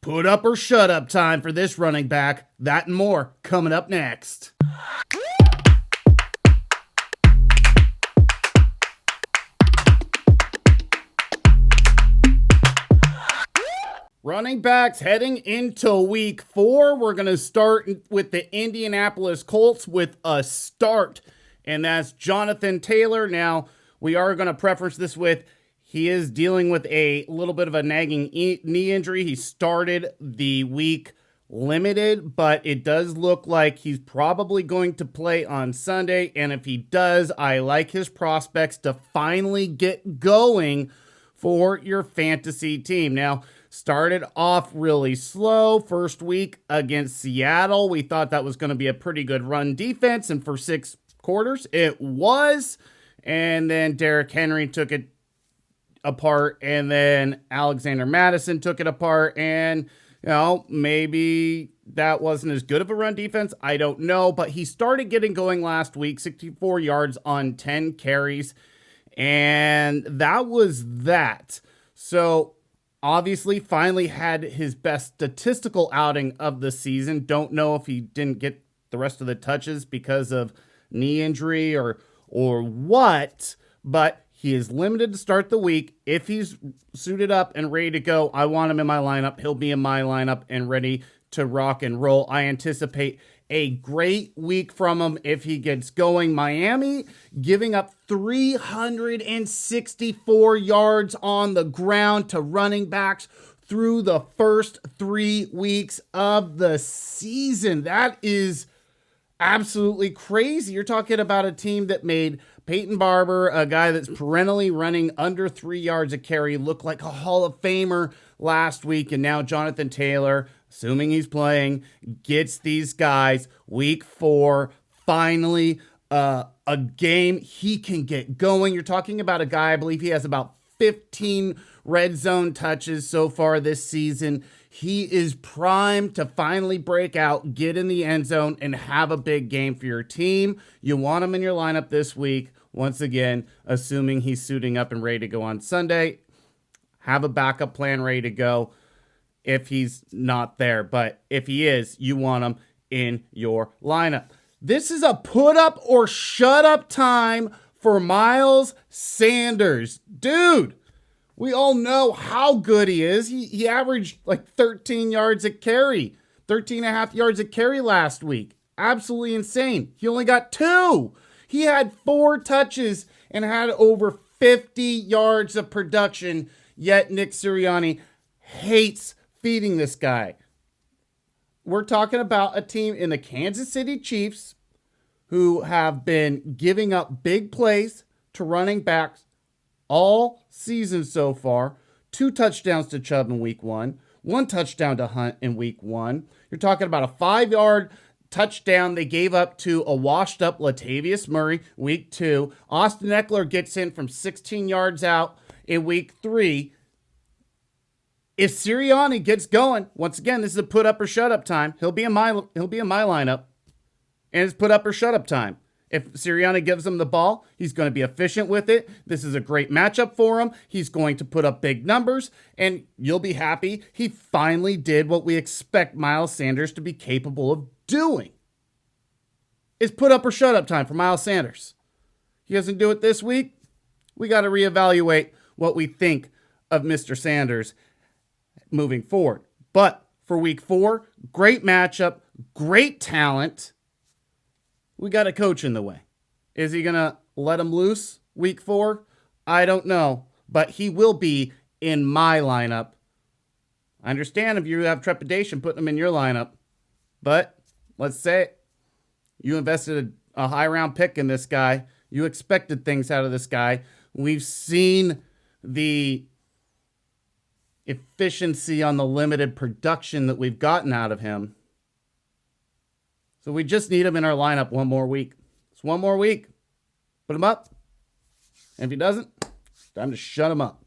Put up or shut up time for this running back. That and more coming up next. Running backs heading into week 4. We're going to start with the Indianapolis Colts with a start, and that's Johnathan Taylor. Now, we are going to preference this with he is dealing with a little bit of a nagging knee injury. He started the week limited, but it does look like he's probably going to play on Sunday, and if he does, I like his prospects to finally get going for your fantasy team. Now, started off really slow. First week against Seattle, we thought that was going to be a pretty good run defense, and for 6 quarters, it was. And then Derrick Henry took it apart, and then Alexander Madison took it apart, and maybe that wasn't as good of a run defense. I don't know, but he started getting going last week, 64 yards on 10 carries, and that was that. So obviously finally had his best statistical outing of the season. Don't know if he didn't get the rest of the touches because of knee injury or what, but he is limited to start the week. If he's suited up and ready to go, I want him in my lineup. He'll be in my lineup and ready to rock and roll. I anticipate a great week from him if he gets going. Miami giving up 364 yards on the ground to running backs through the first 3 weeks of the season. That is absolutely crazy. You're talking about a team that made Peyton Barber, a guy that's perennially running under 3 yards a carry, look like a Hall of Famer last week, and now Johnathan Taylor, assuming he's playing, gets these guys week 4, finally a game he can get going. You're talking about a guy, I believe he has about 15 red zone touches so far this season. He is primed to finally break out, get in the end zone, and have a big game for your team. You want him in your lineup this week. Once again, assuming he's suiting up and ready to go on Sunday. Have a backup plan ready to go if he's not there. But if he is, you want him in your lineup. This is a put up or shut up time for Miles Sanders. Dude, we all know how good he is. He averaged like 13 yards a carry, 13 and a half yards a carry last week. Absolutely insane. He only got 2. He had 4 touches and had over 50 yards of production, yet Nick Sirianni hates feeding this guy. We're talking about a team in the Kansas City Chiefs who have been giving up big plays to running backs all season so far. 2 touchdowns to Chubb in week 1, 1 touchdown to Hunt in week 1. You're talking about a 5-yard touchdown they gave up to a washed-up Latavius Murray week 2. Austin Eckler gets in from 16 yards out in week 3. If Sirianni gets going, once again, this is a put up or shut up time. He'll be in my lineup, and it's put up or shut up time. If Sirianni gives him the ball, he's going to be efficient with it. This is a great matchup for him. He's going to put up big numbers, and you'll be happy he finally did what we expect Miles Sanders to be capable of doing. It's put up or shut up time for Miles Sanders. He doesn't do it this week. We got to reevaluate what we think of Mr. Sanders moving forward. But for week 4, great matchup, great talent. We got a coach in the way. Is he going to let him loose week 4? I don't know, but he will be in my lineup. I understand if you have trepidation putting him in your lineup, but let's say you invested a high round pick in this guy. You expected things out of this guy. We've seen the efficiency on the limited production that we've gotten out of him. So we just need him in our lineup one more week. It's one more week. Put him up. And if he doesn't, time to shut him up.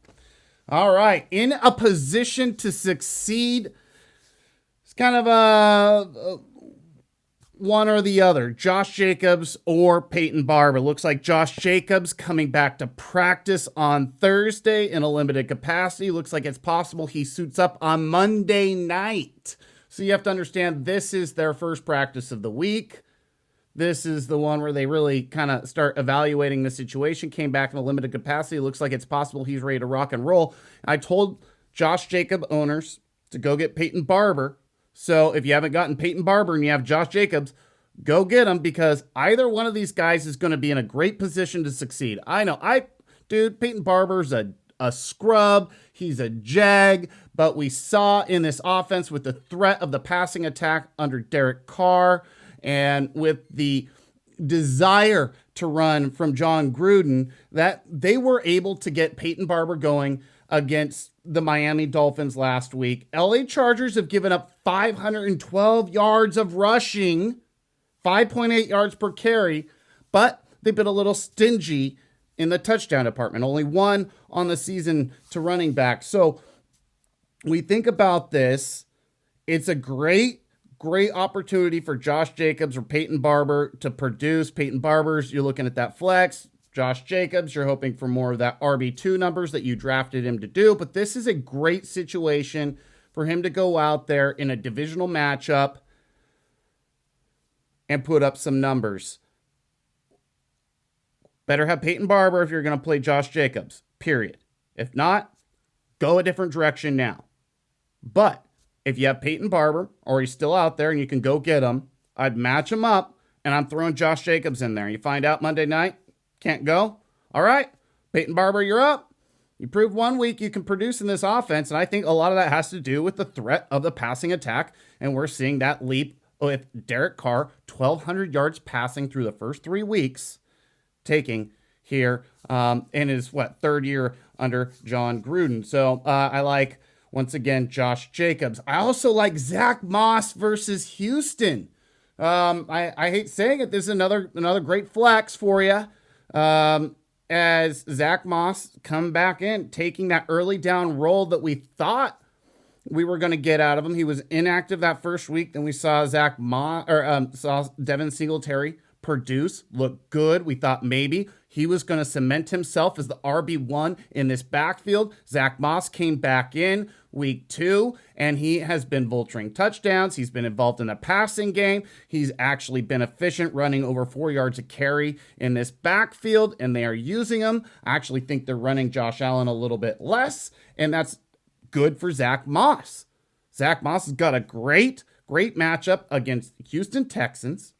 All right. In a position to succeed. It's kind of one or the other, Josh Jacobs or Peyton Barber. Looks like Josh Jacobs coming back to practice on Thursday in a limited capacity. Looks like it's possible he suits up on Monday night. So you have to understand this is their first practice of the week. This is the one where they really kind of start evaluating the situation. Came back in a limited capacity. Looks like it's possible he's ready to rock and roll. I told Josh Jacob owners to go get Peyton Barber. So if you haven't gotten Peyton Barber and you have Josh Jacobs, go get him, because either one of these guys is going to be in a great position to succeed. I know, Peyton Barber's a scrub. He's a jag, but we saw in this offense with the threat of the passing attack under Derek Carr and with the desire to run from John Gruden that they were able to get Peyton Barber going against the Miami Dolphins last week. LA Chargers have given up 512 yards of rushing, 5.8 yards per carry, but they've been a little stingy in the touchdown department. Only one on the season to running back. So we think about this. It's a great opportunity for Josh Jacobs or Peyton Barber to produce. Peyton Barber's, you're looking at that flex. Josh Jacobs, you're hoping for more of that RB2 numbers that you drafted him to do. But this is a great situation for him to go out there in a divisional matchup and put up some numbers. Better have Peyton Barber if you're going to play Josh Jacobs, period. If not, go a different direction now. But if you have Peyton Barber or he's still out there and you can go get him, I'd match him up and I'm throwing Josh Jacobs in there. You find out Monday night, can't go? All right, Peyton Barber, you're up. You proved 1 week you can produce in this offense, and I think a lot of that has to do with the threat of the passing attack, and we're seeing that leap with Derek Carr, 1,200 yards passing through the first 3 weeks, taking here in his, third year under John Gruden. So I like, once again, Josh Jacobs. I also like Zack Moss versus Houston. I hate saying it. This is another great flex for you. As Zack Moss come back in, taking that early down role that we thought we were going to get out of him. He was inactive that first week. Then we saw saw Devin Singletary produce, look good. We thought maybe he was going to cement himself as the RB1 in this backfield. Zack Moss came back in week 2, and he has been vulturing touchdowns. He's been involved in the passing game. He's actually been efficient, running over 4 yards a carry in this backfield, and they are using him. I actually think they're running Josh Allen a little bit less, and that's good for Zack Moss. Zack Moss has got a great matchup against Houston Texans.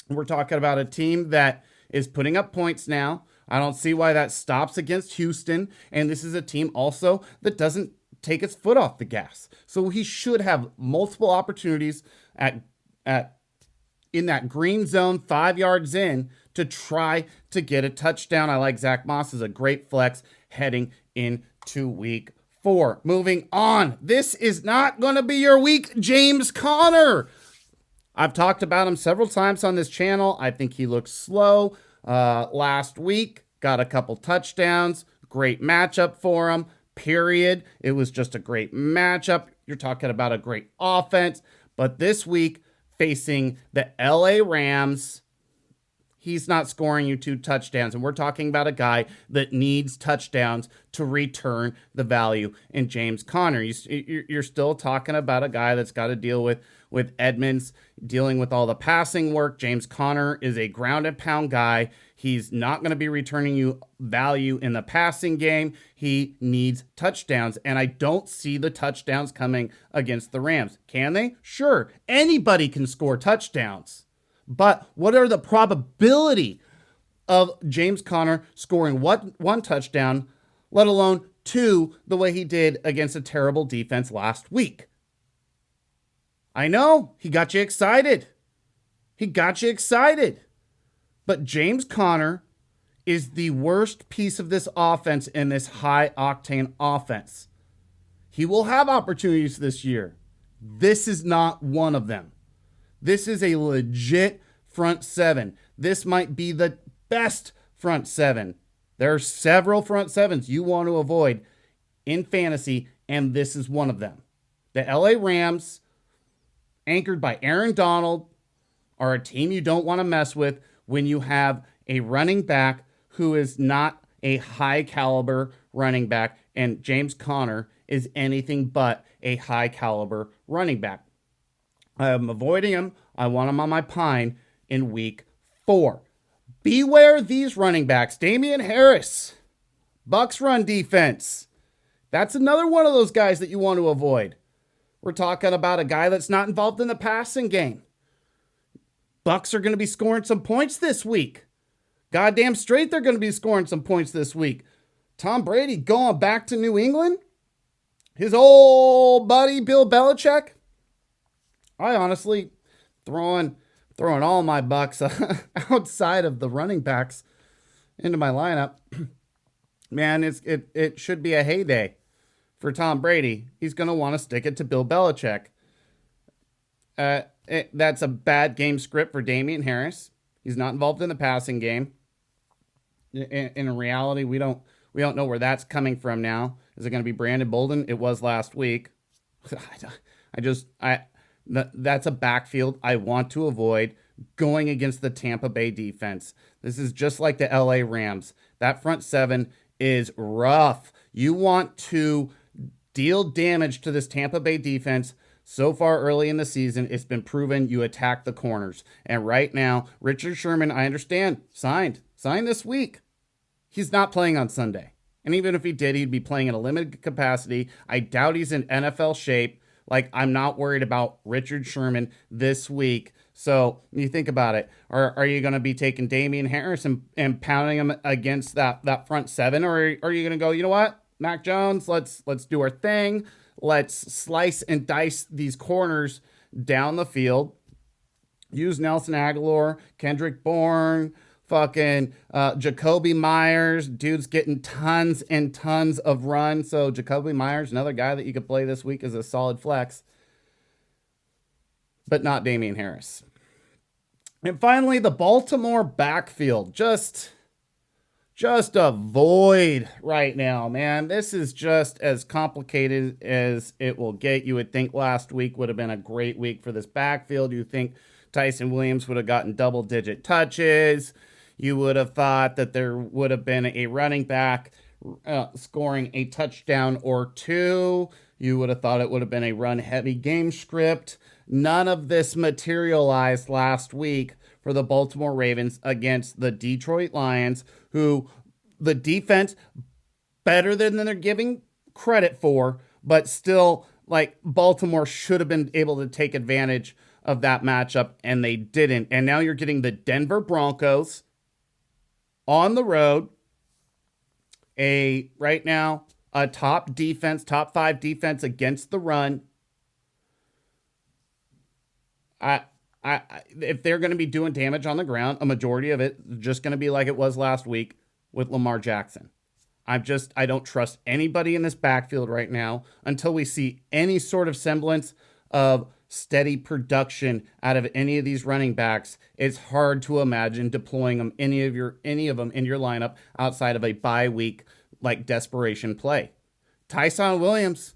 We're talking about a team that is putting up points now. I don't see why that stops against Houston. And this is a team also that doesn't take its foot off the gas. So he should have multiple opportunities in that green zone, 5 yards in, to try to get a touchdown. I like Zack Moss as a great flex heading into week 4. Moving on. This is not going to be your week, James Conner. I've talked about him several times on this channel. I think he looked slow last week. Got a couple touchdowns. Great matchup for him, period. It was just a great matchup. You're talking about a great offense. But this week, facing the LA Rams, he's not scoring you 2 touchdowns. And we're talking about a guy that needs touchdowns to return the value in James Conner. You're still talking about a guy that's got to deal with Edmonds, dealing with all the passing work. James Conner is a ground and pound guy. He's not going to be returning you value in the passing game. He needs touchdowns, and I don't see the touchdowns coming against the Rams. Can they? Sure. Anybody can score touchdowns. But what are the probability of James Conner scoring one touchdown, let alone 2, the way he did against a terrible defense last week? I know, he got you excited. But James Conner is the worst piece of this offense in this high-octane offense. He will have opportunities this year. This is not one of them. This is a legit front 7. This might be the best front 7. There are several front 7s you want to avoid in fantasy, and this is one of them. The LA Rams, anchored by Aaron Donald, are a team you don't want to mess with when you have a running back who is not a high caliber running back, and James Conner is anything but a high caliber running back. I'm avoiding him. I want him on my pine in week 4. Beware these running backs. Damien Harris, Bucs run defense. That's another one of those guys that you want to avoid. We're talking about a guy that's not involved in the passing game. Bucs are going to be scoring some points this week. Goddamn straight they're going to be scoring some points this week. Tom Brady going back to New England. His old buddy Bill Belichick. I honestly throwing all my bucks outside of the running backs into my lineup. Man, it should be a heyday for Tom Brady. He's going to want to stick it to Bill Belichick. That's a bad game script for Damien Harris. He's not involved in the passing game. In reality, we don't know where that's coming from now. Is it going to be Brandon Bolden? It was last week. That's a backfield I want to avoid going against the Tampa Bay defense. This is just like the LA Rams. That front seven is rough. You want to deal damage to this Tampa Bay defense. So far early in the season, it's been proven you attack the corners. And right now, Richard Sherman, I understand, signed this week. He's not playing on Sunday. And even if he did, he'd be playing in a limited capacity. I doubt he's in NFL shape. Like, I'm not worried about Richard Sherman this week. So you think about it. Are you going to be taking Damien Harris and pounding him against that front seven? Or are you going to go, you know what, Mac Jones, let's do our thing. Let's slice and dice these corners down the field. Use Nelson Aguilar, Kendrick Bourne, fucking Jacoby Myers. Dude's getting tons and tons of run. So Jacoby Myers, another guy that you could play this week as a solid flex. But not Damien Harris. And finally, the Baltimore backfield. Just a void right now, man. This is just as complicated as it will get. You would think last week would have been a great week for this backfield. You think Tyson Williams would have gotten double-digit touches. You would have thought that there would have been a running back scoring a touchdown or two. You would have thought it would have been a run-heavy game script. None of this materialized last week for the Baltimore Ravens against the Detroit Lions, who the defense better than they're giving credit for, but still, like, Baltimore should have been able to take advantage of that matchup, and they didn't. And now you're getting the Denver Broncos on the road, right now a top defense, top 5 defense against the run. If they're going to be doing damage on the ground, a majority of it is just going to be like it was last week with Lamar Jackson. I don't trust anybody in this backfield right now until we see any sort of semblance of steady production out of any of these running backs. It's hard to imagine deploying them, any of them in your lineup outside of a bye week, like desperation play. Tyson Williams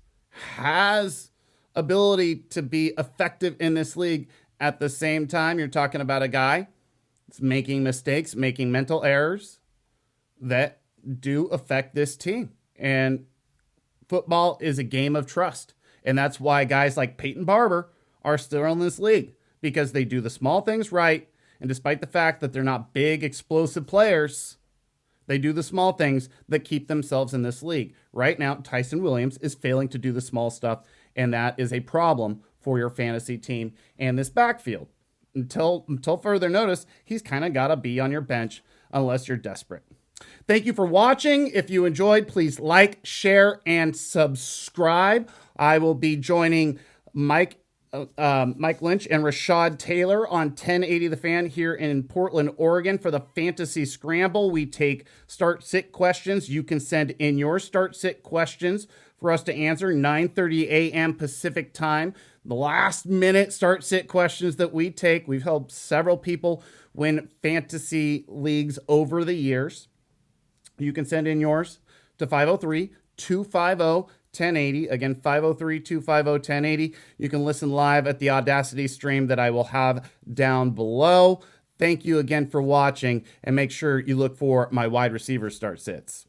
has ability to be effective in this league. At the same time, you're talking about a guy that's making mistakes, making mental errors that do affect this team. And football is a game of trust. And that's why guys like Peyton Barber are still in this league, because they do the small things right. And despite the fact that they're not big, explosive players, they do the small things that keep themselves in this league. Right now, Tyson Williams is failing to do the small stuff, and that is a problem for your fantasy team and this backfield. Until further notice, he's kind of got to be on your bench unless you're desperate. Thank you for watching. If you enjoyed, please like, share, and subscribe. I will be joining Mike Lynch and Rashad Taylor on 1080 The Fan here in Portland, Oregon for the Fantasy Scramble. We take start-sit questions. You can send in your start-sit questions for us to answer, 9:30 a.m. Pacific time. The last-minute start-sit questions that we take. We've helped several people win fantasy leagues over the years. You can send in yours to 503-250-1080 1080. Again, 503-250-1080. You can listen live at the Audacity stream that I will have down below. Thank you again for watching, and make sure you look for my wide receiver start sits.